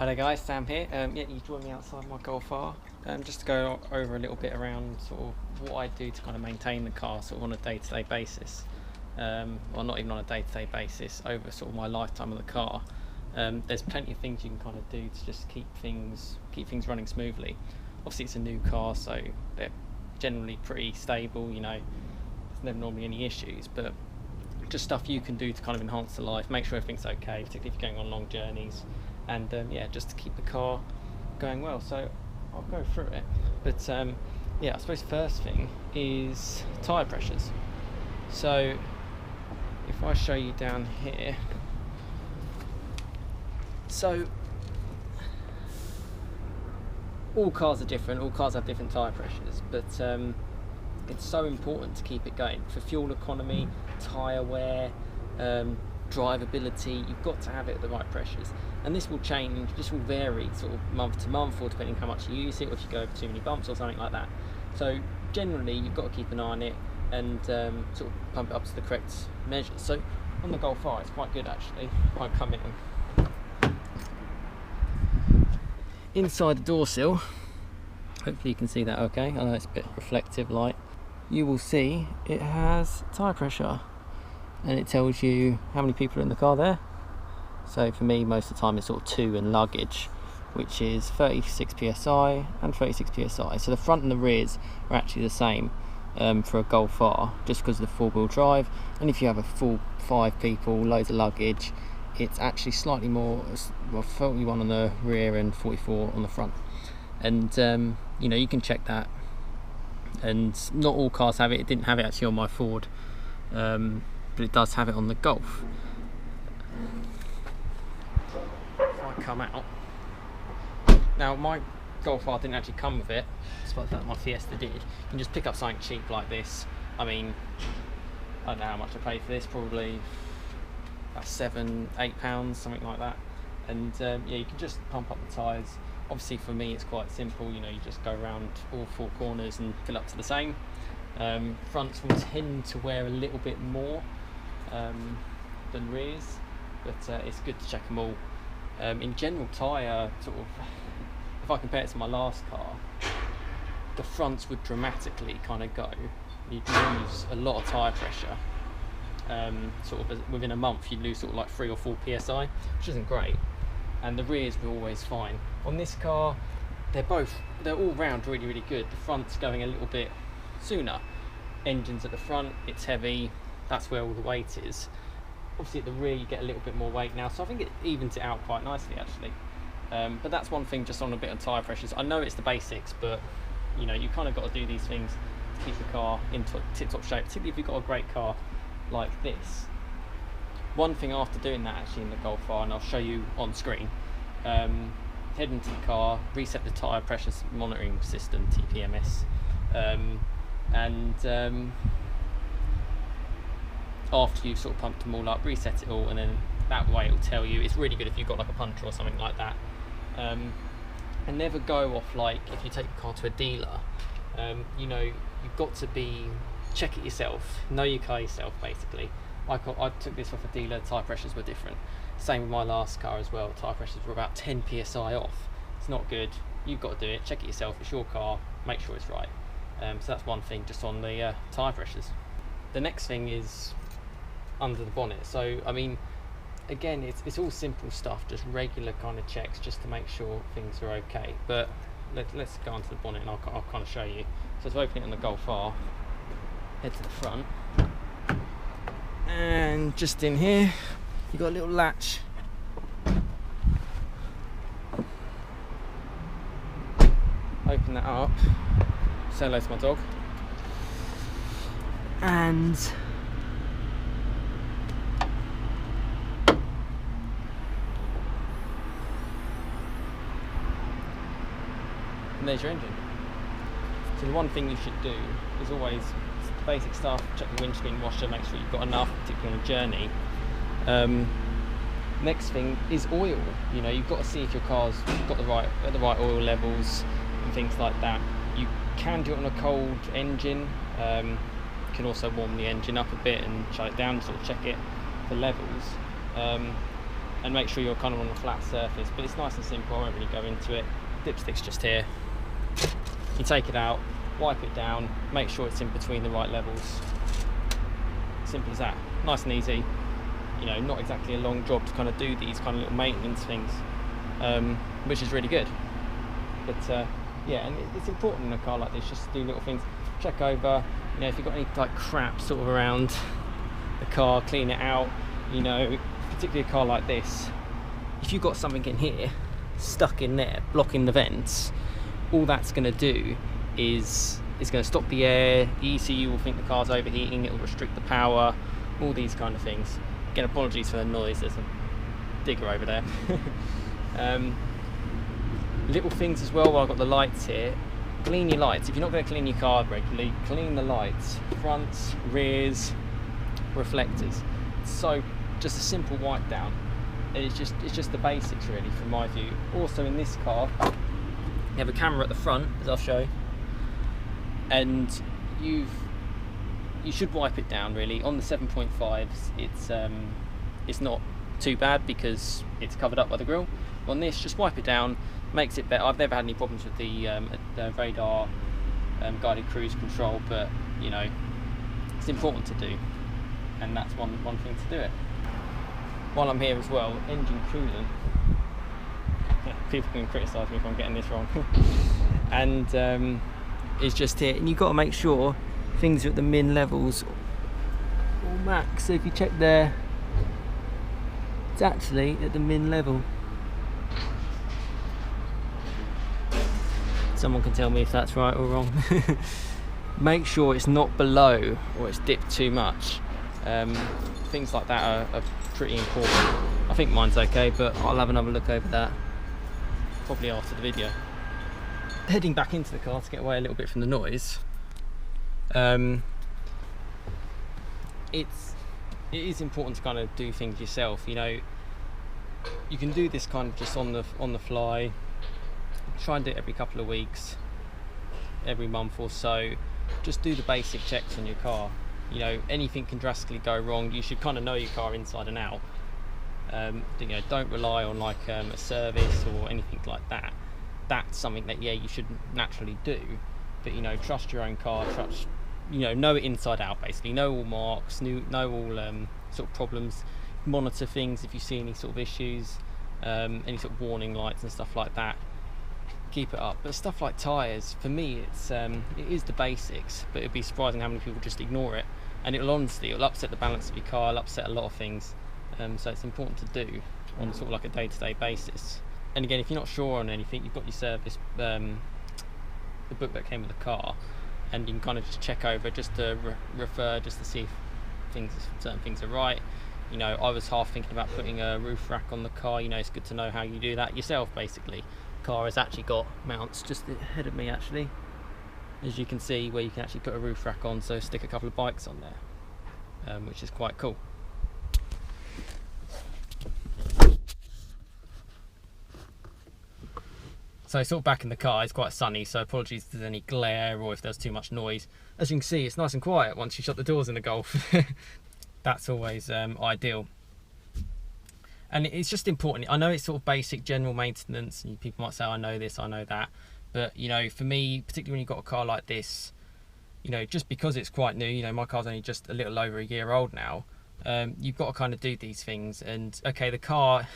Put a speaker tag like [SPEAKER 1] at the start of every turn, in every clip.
[SPEAKER 1] Hi there guys, Sam here. Yeah, you joined me outside my Golf R just to go over a little bit around sort of what I do to kind of maintain the car sort of on a day-to-day basis, or not even on a day-to-day basis, over sort of my lifetime of the car. There's plenty of things you can kind of do to just keep things running smoothly. Obviously it's a new car, so they're generally pretty stable, you know, there's never normally any issues, but just stuff you can do to kind of enhance the life, make sure everything's okay, particularly if you're going on long journeys, and yeah, just to keep the car going well. So I'll go through it, but yeah, I suppose the first thing is tyre pressures. So if I show you down here, so all cars are different, all cars have different tyre pressures, but it's so important to keep it going for fuel economy, tyre wear, drivability. You've got to have it at the right pressures, and this will change, this will vary sort of month to month, or depending how much you use it, or if you go over too many bumps or something like that. So generally you've got to keep an eye on it and sort of pump it up to the correct measure. So on the Golf R it's quite good actually. I come in inside the door sill, hopefully you can see that okay, I know it's a bit reflective light. You will see it has tyre pressure, and it tells you how many people are in the car there. So for me, most of the time it's sort of 2 and luggage, which is 36 psi and 36 psi. So the front and the rears are actually the same for a Golf R, just because of the 4-wheel drive. And if you have a full 5 people, loads of luggage, it's actually slightly more, well, 41 on the rear and 44 on the front. And you know, you can check that. And not all cars have it. It didn't have it actually on my Ford, but it does have it on the Golf. If I come out now, my Golf R didn't actually come with it, despite that my Fiesta did. You can just pick up something cheap like this. I mean, I don't know how much I paid for this, probably about £7-8, something like that. And yeah, you can just pump up the tyres. Obviously for me it's quite simple, you know, you just go around all 4 corners and fill up to the same. Fronts will tend to wear a little bit more than rears, but it's good to check them all. In general, tyre sort of, if I compare it to my last car, the fronts would dramatically kind of go. You'd lose a lot of tyre pressure. Sort of within a month you'd lose sort of like 3 or 4 psi, which isn't great. And the rears were always fine. On this car, they're all round really good. The front's going a little bit sooner. Engine's at the front, it's heavy, that's where all the weight is. Obviously at the rear you get a little bit more weight now, so I think it evens it out quite nicely actually. But that's one thing just on a bit of tyre pressures. I know it's the basics, but you know, you kind of got to do these things to keep the car in tip-top shape, particularly if you've got a great car like this. One thing after doing that actually in the Golf R, and I'll show you on screen, head into the car, reset the tyre pressure monitoring system, TPMS, and after you've sort of pumped them all up, reset it all, and then that way it will tell you. It's really good if you've got like a puncher or something like that. And never go off, like if you take the car to a dealer, you know, you've got to check it yourself, know your car yourself basically. I took this off a dealer, tyre pressures were different. Same with my last car as well, tyre pressures were about 10 psi off. It's not good, you've got to do it, check it yourself, it's your car, make sure it's right. So that's one thing just on the tyre pressures. The next thing is under the bonnet. So I mean, again, it's all simple stuff, just regular kind of checks just to make sure things are okay. But let's go onto the bonnet and I'll kind of show you. So to open it on the Golf R, head to the front, and just in here you've got a little latch. Open that up, say hello to my dog, and there's your engine. So the one thing you should do is always basic stuff, check the windscreen washer, make sure you've got enough, particularly on a journey. Next thing is oil. You know, you've got to see if your car's got the right oil levels and things like that. You can do it on a cold engine. You can also warm the engine up a bit and shut it down, sort of check it for levels. and make sure you're kind of on a flat surface. But it's nice and simple, I won't really go into it. Dipstick's just here. You take it out, wipe it down, make sure it's in between the right levels. Simple as that. Nice and easy. You know, not exactly a long job to kind of do these kind of little maintenance things, which is really good. But yeah, and it's important in a car like this just to do little things. Check over, you know, if you've got any like crap sort of around the car, clean it out. You know, particularly a car like this, if you've got something in here stuck in there blocking the vents, all that's going to do is it's going to stop the air. The ECU will think the car's overheating, it will restrict the power, all these kind of things. Again, apologies for the noise, there's a digger over there. Little things as well while I've got the lights here. Clean your lights. If you're not going to clean your car regularly, clean the lights. Fronts, rears, reflectors. So just a simple wipe down. It's just the basics really from my view. Also in this car, you have a camera at the front, as I'll show, and you should wipe it down really. On the 7.5s, it's not too bad because it's covered up by the grille. On this, just wipe it down, makes it better. I've never had any problems with the radar guided cruise control, but you know, it's important to do, and that's one thing to do it. While I'm here as well, engine coolant. People can criticise me if I'm getting this wrong. And it's just here, and you've got to make sure things are at the min levels or max. So if you check there, it's actually at the min level. Someone can tell me if that's right or wrong. Make sure it's not below or it's dipped too much. Things like that are pretty important. I think mine's okay, but I'll have another look over that probably after the video. Heading back into the car to get away a little bit from the noise. It is important to kind of do things yourself. You know, you can do this kind of just on the fly. Try and do it every couple of weeks, every month or so. Just do the basic checks on your car. You know, anything can drastically go wrong. You should kind of know your car inside and out. You know, don't rely on like a service or anything like that. That's something that, yeah, you should naturally do. But you know, trust your own car. Trust, you know it inside out basically. Know all marks. Know all sort of problems. Monitor things if you see any sort of issues, any sort of warning lights and stuff like that. Keep it up. But stuff like tyres, for me, it is the basics. But it'd be surprising how many people just ignore it. And it'll upset the balance of your car. It'll upset a lot of things. So it's important to do on sort of like a day-to-day basis. And again, if you're not sure on anything, you've got your service, the book that came with the car, and you can kind of just check over, just to refer, just to see if certain things are right. You know, I was half thinking about putting a roof rack on the car. You know, it's good to know how you do that yourself, basically. The car has actually got mounts just ahead of me, actually, as you can see, where you can actually put a roof rack on, so stick a couple of bikes on there, which is quite cool. So sort of back in the car, it's quite sunny, so apologies if there's any glare or if there's too much noise. As you can see, it's nice and quiet once you shut the doors in the Golf. That's always ideal. And it's just important. I know it's sort of basic general maintenance, and people might say, I know this, I know that. But, you know, for me, particularly when you've got a car like this, you know, just because it's quite new, you know, my car's only just a little over a year old now, you've got to kind of do these things. And, okay, the car...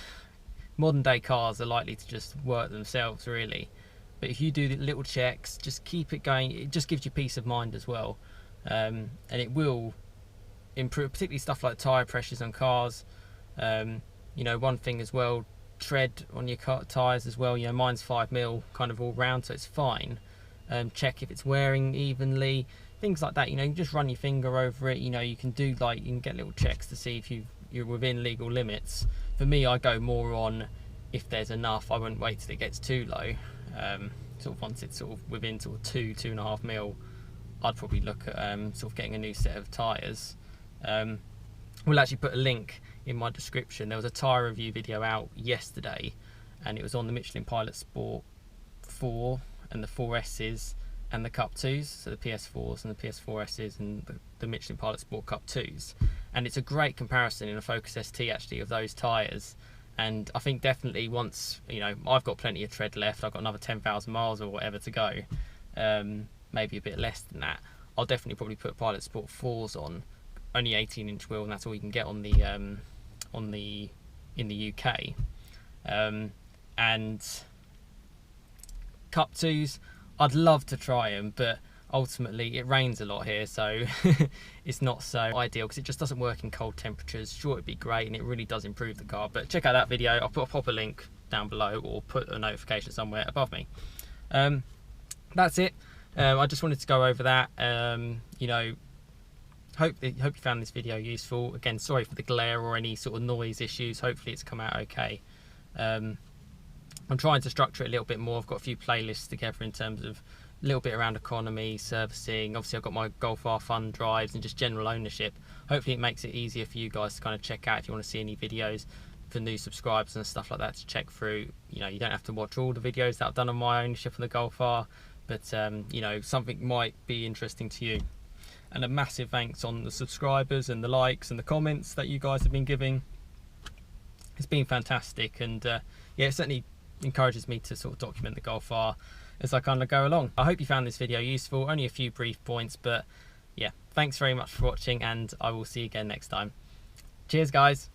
[SPEAKER 1] Modern day cars are likely to just work themselves really, but if you do the little checks, just keep it going, it just gives you peace of mind as well, and it will improve, particularly stuff like tyre pressures on cars. You know, one thing as well, tread on your car tyres as well. You know, mine's 5mm kind of all round, so it's fine. Check if it's wearing evenly, things like that. You know, you can just run your finger over it. You know, you can do like, you can get little checks to see if you're within legal limits. For me, I go more on if there's enough. I wouldn't wait till it gets too low. Sort of once it's sort of within sort of 2.5mm, I'd probably look at sort of getting a new set of tyres. We'll actually put a link in my description. There was a tyre review video out yesterday, and it was on the Michelin Pilot Sport 4 and the 4S's and the Cup 2s, so the PS4s and the PS4S's and the Michelin Pilot Sport Cup 2s. And it's a great comparison in a Focus ST actually of those tyres, And I think definitely once, you know, I've got plenty of tread left, I've got another 10,000 miles or whatever to go, maybe a bit less than that, I'll definitely probably put Pilot Sport 4s on, only 18-inch wheel, and that's all you can get on the in the UK. And Cup 2s, I'd love to try them, but ultimately it rains a lot here, so it's not so ideal because it just doesn't work in cold temperatures. Sure, it'd be great and it really does improve the car, but check out that video. I'll pop a link down below or put a notification somewhere above me. That's it. I just wanted to go over that. You know, hope you found this video useful. Again, sorry for the glare or any sort of noise issues. Hopefully it's come out okay. I'm trying to structure it a little bit more. I've got a few playlists together in terms of a little bit around economy, servicing. Obviously I've got my Golf R fun drives and just general ownership. Hopefully it makes it easier for you guys to kind of check out if you want to see any videos for new subscribers and stuff like that to check through. You know, you don't have to watch all the videos that I've done on my ownership of the Golf R, but you know, something might be interesting to you. And a massive thanks on the subscribers and the likes and the comments that you guys have been giving. It's been fantastic, and yeah, it certainly encourages me to sort of document the Golf R as I kind of go along. I hope you found this video useful. Only a few brief points, but yeah, thanks very much for watching, and I will see you again next time. Cheers guys.